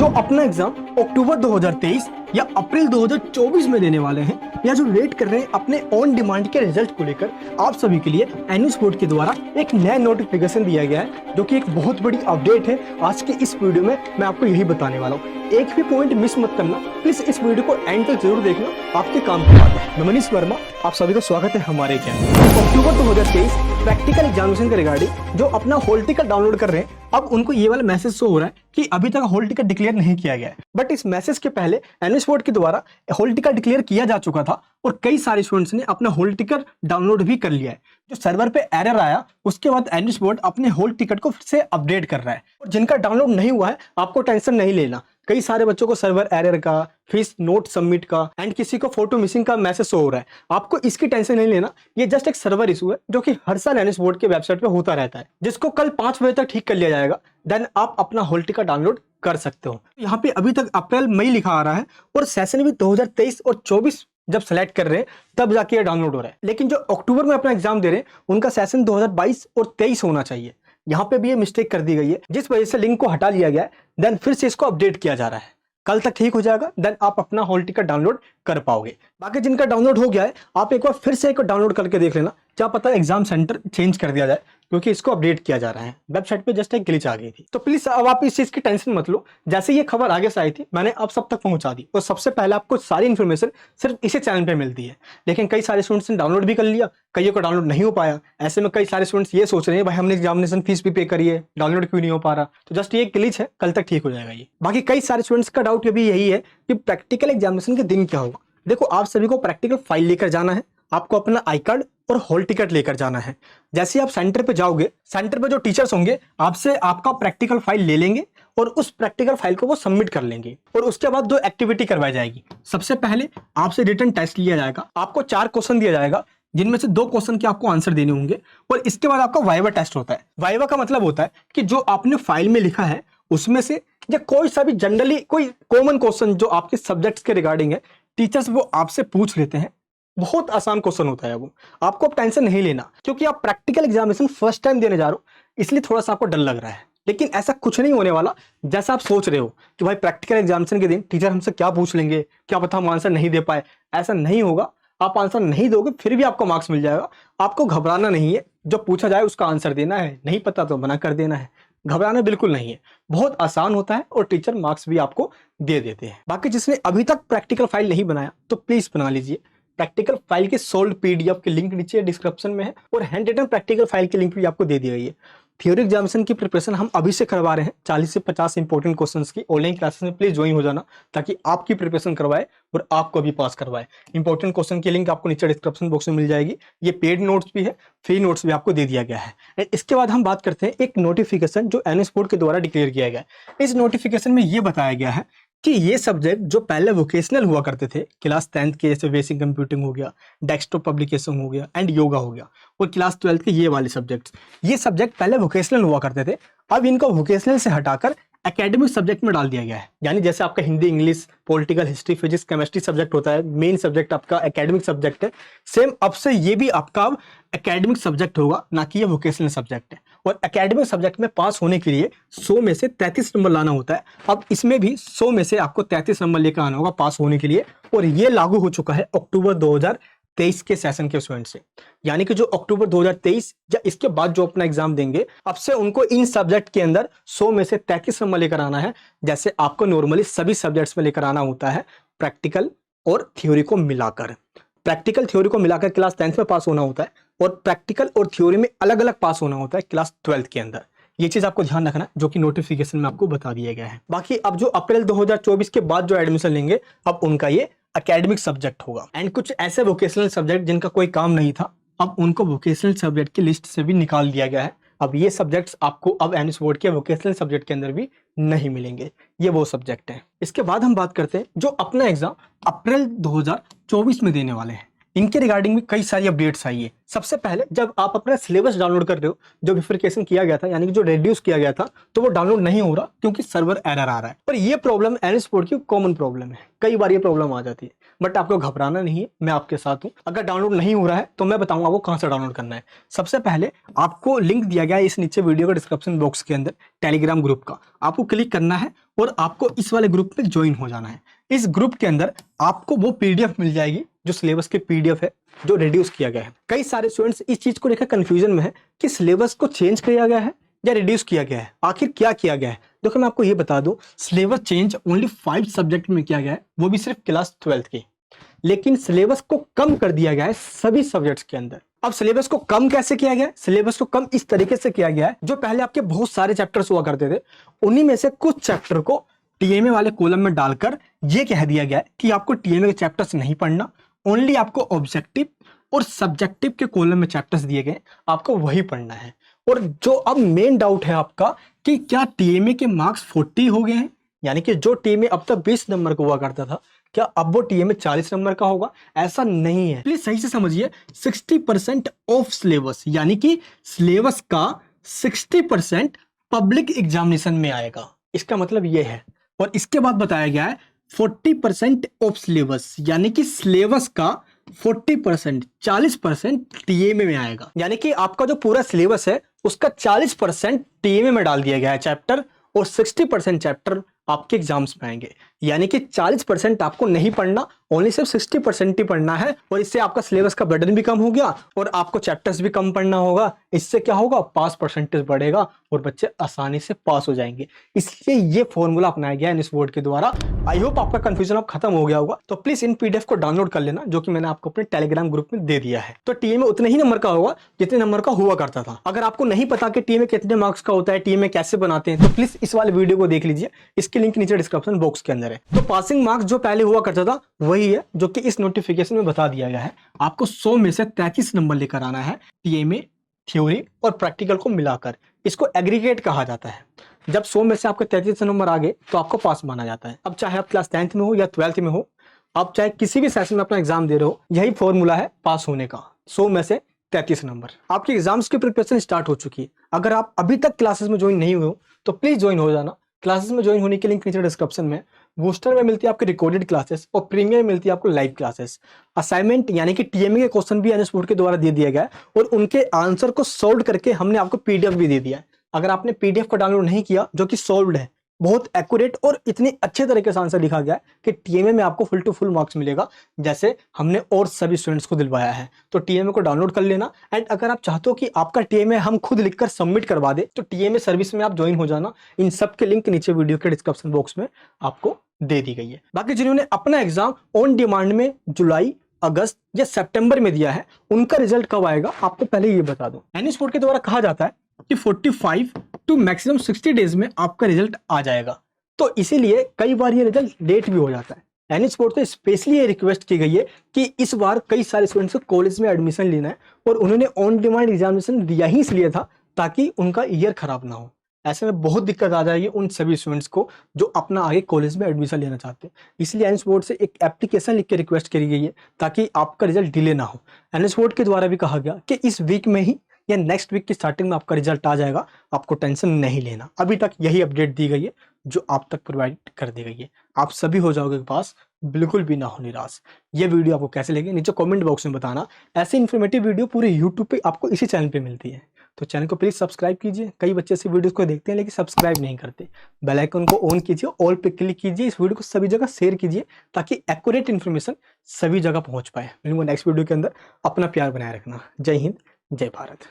जो अपना एग्जाम अक्टूबर 2023 या अप्रैल 2024 में देने वाले हैं या जो वेट कर रहे हैं अपने ऑन डिमांड के रिजल्ट को लेकर, आप सभी के लिए एनएस बोर्ड के द्वारा एक नया नोटिफिकेशन दिया गया है जो कि एक बहुत बड़ी अपडेट है। आज के इस वीडियो में मैं आपको यही बताने वाला हूँ, एक भी पॉइंट मिस मत करना। प्लीज इस वीडियो को एंड तक जरूर देखना, आपके काम की बात है। मैं मनीष वर्मा, आप सभी का स्वागत है हमारे चैनल। अक्टूबर 2023 प्रैक्टिकल एग्जामिनेशन के रिगार्डिंग जो अपना हॉल टिकट डाउनलोड कर रहे हैं, अब उनको ये वाला मैसेज शो हो रहा है कि अभी तक हॉल टिकट डिक्लेयर नहीं किया गया है। बट इस मैसेज के पहले एनएस बोर्ड के द्वारा हॉल टिकट डिक्लेयर किया जा चुका था और कई सारे स्टूडेंट्स ने अपना हॉल टिकट डाउनलोड भी कर लिया है। जो सर्वर पे एरर आया उसके बाद एनएस बोर्ड अपने हॉल टिकट को फिर से अपडेट कर रहा है। और जिनका डाउनलोड नहीं हुआ है, आपको टेंशन नहीं लेना। कई सारे बच्चों को सर्वर एरर का, फीस नोट सबमिट का एंड किसी को फोटो मिसिंग का मैसेज शो हो रहा है। आपको इसकी टेंशन नहीं लेना, ये जस्ट एक सर्वर इशू है जो कि हर साल एनएस बोर्ड के वेबसाइट पे होता रहता है, जिसको कल 5 बजे तक ठीक कर लिया जाएगा। देन आप अपना हॉल टिकट डाउनलोड कर सकते हो। यहाँ पे अभी तक अप्रैल मई लिखा आ रहा है और सेशन भी 2023 और 24 जब सेलेक्ट कर रहे हैं तब जाके ये डाउनलोड हो रहा है। लेकिन जो अक्टूबर में अपना एग्जाम दे रहे हैं उनका सेशन 2022 और 23 होना चाहिए। यहाँ पे भी ये मिस्टेक कर दी गई है, जिस वजह से लिंक को हटा लिया गया है। देन फिर से इसको अपडेट किया जा रहा है, कल तक ठीक हो जाएगा। देन आप अपना हॉल टिकट डाउनलोड कर पाओगे। बाकी जिनका डाउनलोड हो गया है, आप एक बार फिर से एक डाउनलोड करके देख लेना, क्या पता एग्जाम सेंटर चेंज कर दिया जाए, क्योंकि इसको अपडेट किया जा रहा है। वेबसाइट पे जस्ट एक ग्लिच आ गई थी। तो प्लीज अब आप इस चीज की टेंशन मत लो। जैसे ये खबर आगे से आई थी, मैंने आप सब तक पहुंचा दी और सबसे पहले आपको सारी इन्फॉर्मेशन सिर्फ इसी चैनल पे मिलती है। लेकिन कई सारे स्टूडेंट्स ने डाउनलोड भी कर लिया, कईयों को डाउनलोड नहीं हो पाया। ऐसे में कई सारे स्टूडेंट्स ये सोच रहे हैं भाई हमने एग्जामिनेशन फीस भी पे करी है, डाउनलोड क्यों नहीं हो पा रहा। तो जस्ट ये ग्लिच है, कल तक ठीक हो जाएगा ये। बाकी कई सारे स्टूडेंट्स का डाउट भी यही है कि प्रैक्टिकल एग्जामिनेशन के दिन क्या होगा। देखो, आप सभी को प्रैक्टिकल फाइल लेकर जाना है, आपको अपना आई कार्ड और हॉल टिकट लेकर जाना है। जैसे आप सेंटर पे जाओगे, सेंटर पे जो टीचर्स होंगे आपसे आपका प्रैक्टिकल फाइल ले लेंगे और उस प्रैक्टिकल फाइल को वो सबमिट कर लेंगे। और उसके बाद 2 एक्टिविटी करवाई जाएगी। सबसे पहले आपसे रिटन टेस्ट लिया जाएगा, आपको 4 क्वेश्चन दिया जाएगा, जिनमें से 2 क्वेश्चन के आपको आंसर देने होंगे। और इसके बाद आपका वाइवा टेस्ट होता है। वाइवा का मतलब होता है कि जो आपने फाइल में लिखा है उसमें से या कोई सा भी जनरली कोई कॉमन क्वेश्चन जो आपके सब्जेक्ट्स के रिगार्डिंग है, टीचर्स वो आपसे पूछ लेते हैं। बहुत आसान क्वेश्चन होता है वो, आपको अब टेंशन नहीं लेना, क्योंकि आप प्रैक्टिकल एग्जामिनेशन फर्स्ट टाइम देने जा रहे हो, इसलिए थोड़ा सा आपको डर लग रहा है। लेकिन ऐसा कुछ नहीं होने वाला जैसा आप सोच रहे हो कि भाई प्रैक्टिकल एग्जामिनेशन के दिन टीचर हमसे क्या पूछ लेंगे, क्या पता हम आंसर नहीं दे पाए। ऐसा नहीं होगा। आप आंसर नहीं दोगे फिर भी आपको मार्क्स मिल जाएगा। आपको घबराना नहीं है, जो पूछा जाए उसका आंसर देना है, नहीं पता तो मना कर देना है। घबराना बिल्कुल नहीं है, बहुत आसान होता है और टीचर मार्क्स भी आपको दे देते हैं। बाकी जिसने अभी तक प्रैक्टिकल फाइल नहीं बनाया तो प्लीज बना लीजिए। प्रैक्टिकल फाइल के सोल्ड पीडीएफ के लिंक नीचे डिस्क्रिप्शन में है और हैंड रिटन प्रैक्टिकल फाइल की लिंक भी आपको दे दी गई है। थ्योरी एग्जामिनेशन की प्रिपरेशन हम अभी से करवा रहे हैं, 40 से 50 इंपॉर्टेंट क्वेश्चंस की ऑनलाइन क्लासेस में प्लीज ज्वाइन हो जाना, ताकि आपकी प्रिपरेशन करवाए और आपको भी पास करवाए। इंपॉर्टेंट क्वेश्चन की लिंक आपको नीचे डिस्क्रिप्शन बॉक्स में मिल जाएगी। ये पेड नोट्स भी है, फ्री नोट्स भी आपको दे दिया गया है। इसके बाद हम बात करते हैं एक नोटिफिकेशन जो एनएस बोर्ड के द्वारा डिक्लेयर किया गया है। इस नोटिफिकेशन में ये बताया गया है कि ये सब्जेक्ट जो पहले वोकेशनल हुआ करते थे, क्लास 10th के, जैसे बेसिक कंप्यूटिंग हो गया, डेस्कटॉप पब्लिकेशन हो गया एंड योगा हो गया, और क्लास 12th के ये वाले सब्जेक्ट्स, ये सब्जेक्ट पहले वोकेशनल हुआ करते थे। अब इनको वोकेशनल से हटाकर एकेडमिक सब्जेक्ट में डाल दिया गया है। यानी जैसे आपका Hindi, English, political, history, physics, chemistry subject होता है, मेन सब्जेक्ट आपका एकेडमिक सब्जेक्ट है, सेम अब से ये भी आपका एकेडमिक सब्जेक्ट होगा, ना कि ये वोकेशनल सब्जेक्ट है। और एकेडमिक सब्जेक्ट में पास होने के लिए 100 में से 33 नंबर लाना होता है। अब इसमें भी 100 में से आपको 33 नंबर लेकर आना होगा पास होने के लिए। और ये लागू हो चुका है अक्टूबर 2023 के सेशन के स्टूडेंट से। यानी कि जो अक्टूबर 2023 या इसके बाद जो अपना एग्जाम देंगे, अब से उनको इन सब्जेक्ट के अंदर 100 में से 33 नंबर लेकर आना है, जैसे आपको नॉर्मली सभी सब्जेक्ट्स में लेकर आना होता है। प्रैक्टिकल और थ्योरी को मिलाकर, प्रैक्टिकल थ्योरी को मिलाकर क्लास 10th में पास होना होता है और प्रैक्टिकल और थ्योरी में अलग अलग पास होना होता है क्लास 12th के अंदर। ये चीज आपको ध्यान रखना, जो कि नोटिफिकेशन में आपको बता दिया गया है। बाकी अब जो अप्रैल 2024 के बाद जो एडमिशन लेंगे, अब उनका ये एकेडमिक सब्जेक्ट होगा। एंड कुछ ऐसे वोकेशनल सब्जेक्ट जिनका कोई काम नहीं था, अब उनको वोकेशनल सब्जेक्ट की लिस्ट से भी निकाल दिया गया है। अब ये सब्जेक्ट्स आपको अब एनएस बोर्ड के वोकेशनल सब्जेक्ट के अंदर भी नहीं मिलेंगे। ये वो सब्जेक्ट हैं। इसके बाद हम बात करते हैं जो अपना एग्जाम अप्रैल 2024 में देने वाले हैं। इनके रिगार्डिंग भी कई सारी अपडेट्स आई है। सबसे पहले जब आप अपना सिलेबस डाउनलोड कर रहे हो, जो बिफिकेशन किया गया था यानी कि जो रिड्यूस किया गया था, तो वो डाउनलोड नहीं हो रहा क्योंकि सर्वर एरर आ रहा है। पर ये प्रॉब्लम एनएसपोर्ट की कॉमन प्रॉब्लम है, कई बार ये प्रॉब्लम आ जाती है, बट आपको घबराना नहीं है, मैं आपके साथ हूं। अगर डाउनलोड नहीं हो रहा है तो मैं बताऊंगा आपको कहां से डाउनलोड करना है। सबसे पहले आपको लिंक दिया गया है इस नीचे वीडियो के डिस्क्रिप्शन बॉक्स के अंदर टेलीग्राम ग्रुप का, आपको क्लिक करना है और आपको इस वाले ग्रुप में ज्वाइन हो जाना है। इस ग्रुप के अंदर आपको वो पीडीएफ मिल जाएगी जो सिलेबस की पीडीएफ है, जो रिड्यूस किया गया है। कई सारे स्टूडेंट्स इस चीज को लेकर कंफ्यूजन में है कि सिलेबस को चेंज किया गया है या रिड्यूस किया गया है, आखिर क्या किया गया है। देखो मैं आपको ये बता दूं, सिलेबस चेंज ओनली 5 सब्जेक्ट में किया गया है, वो भी सिर्फ क्लास 12th की, लेकिन सिलेबस को कम कर दिया गया है सभी सब्जेक्ट्स के अंदर। अब सिलेबस को कम कैसे किया गया है? सिलेबस को कम इस तरीके से किया गया है, जो पहले आपके बहुत सारे चैप्टर्स हुआ करते थे, उन्हीं में से कुछ चैप्टर को टीएमए वाले कॉलम में डालकर ये कह दिया गया है कि आपको टीएमए के चैप्टर्स नहीं पढ़ना, ओनली आपको ऑब्जेक्टिव और सब्जेक्टिव के कॉलम में चैप्टर्स दिए गए, आपको वही पढ़ना है। और जो अब मेन डाउट है आपका कि क्या टीएमए के मार्क्स 40 हो गए हैं, यानी कि जो टीएमए अब तक 20 नंबर का हुआ करता था, क्या अब वो टीएमए 40 नंबर का होगा? ऐसा नहीं है, प्लीज सही से समझिए। 60% ऑफ सिलेबस, यानी कि सिलेबस का 60% पब्लिक एग्जामिनेशन में आएगा, इसका मतलब ये है। और इसके बाद बताया गया है 40% ऑफ सिलेबस, यानी कि सिलेबस का 40% 40% टीएमए में आएगा, यानी कि आपका जो पूरा सिलेबस है उसका 40% टीएमए में डाल दिया गया है चैप्टर, और 60% चैप्टर आपके एग्जाम्स में आएंगे। यानी कि 40% आपको नहीं पढ़ना, ओनली सिर्फ 60% ही पढ़ना है, और इससे आपका सिलेबस का बर्डन भी कम हो गया और आपको चैप्टर्स भी कम पढ़ना होगा। इससे क्या होगा? पास परसेंटेज बढ़ेगा और बच्चे आसानी से पास हो जाएंगे। इसलिए ये फॉर्मूला अपनाया गया है इस बोर्ड के द्वारा। आई होप आपका कंफ्यूजन अब खत्म हो गया होगा। तो प्लीज इन पीडीएफ को डाउनलोड कर लेना, जो कि मैंने आपको अपने टेलीग्राम ग्रुप में दे दिया है। तो टीएमए उतने ही नंबर का होगा जितने नंबर का हुआ करता था। अगर आपको नहीं पता कि टीएमए कितने मार्क्स का होता है, टीएमए कैसे बनाते हैं, तो प्लीज इस वाले वीडियो को देख लीजिए, इसकी लिंक नीचे डिस्क्रिप्शन बॉक्स के अंदर है। तो पासिंग मार्क्स जो पहले हुआ करता था वही है जो कि इस नोटिफिकेशन में बता दिया गया है। आपको 100 में से 33 नंबर लेकर आना है, टीएमए थ्योरी और प्रैक्टिकल को मिलाकर। इसको एग्रीगेट कहा जाता है। जब 100 में से आपके 33 नंबर आ गए तो आपको पास माना जाता है। अब चाहे आप क्लास 10th में हो या 12th में हो, आप चाहे किसी भी सेशन में अपना एग्जाम दे रहे हो, यही फॉर्मूला है पास होने का, 100 में से 33 नंबर। आपकी एग्जाम्स की प्रिपरेशन स्टार्ट हो चुकी है। अगर आप अभी तक क्लासेस में ज्वाइन नहीं हुए हो तो प्लीज ज्वाइन हो जाना। क्लासेस में ज्वाइन होने की लिंक नीचे डिस्क्रिप्शन में। बूस्टर में मिलती है आपकी रिकॉर्डेड क्लासेस और प्रीमियर में मिलती है आपको लाइव क्लासेस। असाइनमेंट यानी कि टीएमए के क्वेश्चन भी एनएसपोर्ट के द्वारा दे दिया गया है और उनके आंसर को सॉल्व करके हमने आपको पीडीएफ भी दे दिया है। अगर आपने पीडीएफ को डाउनलोड नहीं किया, जो कि सॉल्व्ड है, बहुत एक्यूरेट और इतने अच्छे तरीके से आंसर लिखा गया है कि टीएमए में आपको फुल टू फुल मार्क्स मिलेगा, जैसे हमने और सभी स्टूडेंट्स को दिलवाया है। तो टीएमए को डाउनलोड कर लेना। एंड अगर आप चाहते हो कि आपका टीएमए हम खुद लिखकर सबमिट करवा दे, तो टीएमए सर्विस में आप ज्वाइन हो जाना। इन सब के लिंक नीचे वीडियो के डिस्क्रिप्शन बॉक्स में आपको दे दी गई है। बाकी जिन्होंने अपना एग्जाम ऑन डिमांड में जुलाई, अगस्त या सितंबर में दिया है, उनका रिजल्ट कब आएगा आपको पहले ये बता दूं। एनएसपोर्ट के द्वारा कहा जाता है कि 45 टू मैक्सिमम 60 डेज में आपका रिजल्ट आ जाएगा। तो इसीलिए कई बार ये रिजल्ट लेट भी हो जाता है। एनएसपोर्ट से स्पेशली ये रिक्वेस्ट की गई है कि इस बार कई सारे स्टूडेंट्स को कॉलेज में एडमिशन लेना है और उन्होंने ऑन डिमांड एग्जामिनेशन दिया ही इसलिए था ताकि उनका ईयर खराब ना हो। ऐसे में बहुत दिक्कत आ जाएगी उन सभी स्टूडेंट्स को जो अपना आगे कॉलेज में एडमिशन लेना चाहते हैं। इसलिए एनएसपोर्ट से एक एप्लीकेशन लिख के रिक्वेस्ट करी गई है ताकि आपका रिजल्ट डिले ना हो। एनएसपोर्ट के द्वारा भी कहा गया कि इस वीक में ही या नेक्स्ट वीक की स्टार्टिंग में आपका रिजल्ट आ जाएगा, आपको टेंशन नहीं लेना। अभी तक यही अपडेट दी गई है जो आप तक प्रोवाइड कर दी गई है। आप सभी हो जाओगे पास, बिल्कुल भी ना हो निराश। ये वीडियो आपको कैसे लगी नीचे कमेंट बॉक्स में बताना। ऐसे इन्फॉर्मेटिव वीडियो पूरे यूट्यूब पे आपको इसी चैनल पे मिलती है, तो चैनल को प्लीज सब्सक्राइब कीजिए। कई बच्चे ऐसे वीडियोस को देखते हैं लेकिन सब्सक्राइब नहीं करते। बेल आइकन को ऑन कीजिए, ऑल पे क्लिक कीजिए, इस वीडियो को सभी जगह शेयर कीजिए ताकि एक्यूरेट इन्फॉर्मेशन सभी जगह पहुंच पाए। मिलूंगा नेक्स्ट वीडियो के अंदर। अपना प्यार बनाए रखना। जय हिंद, जय भारत।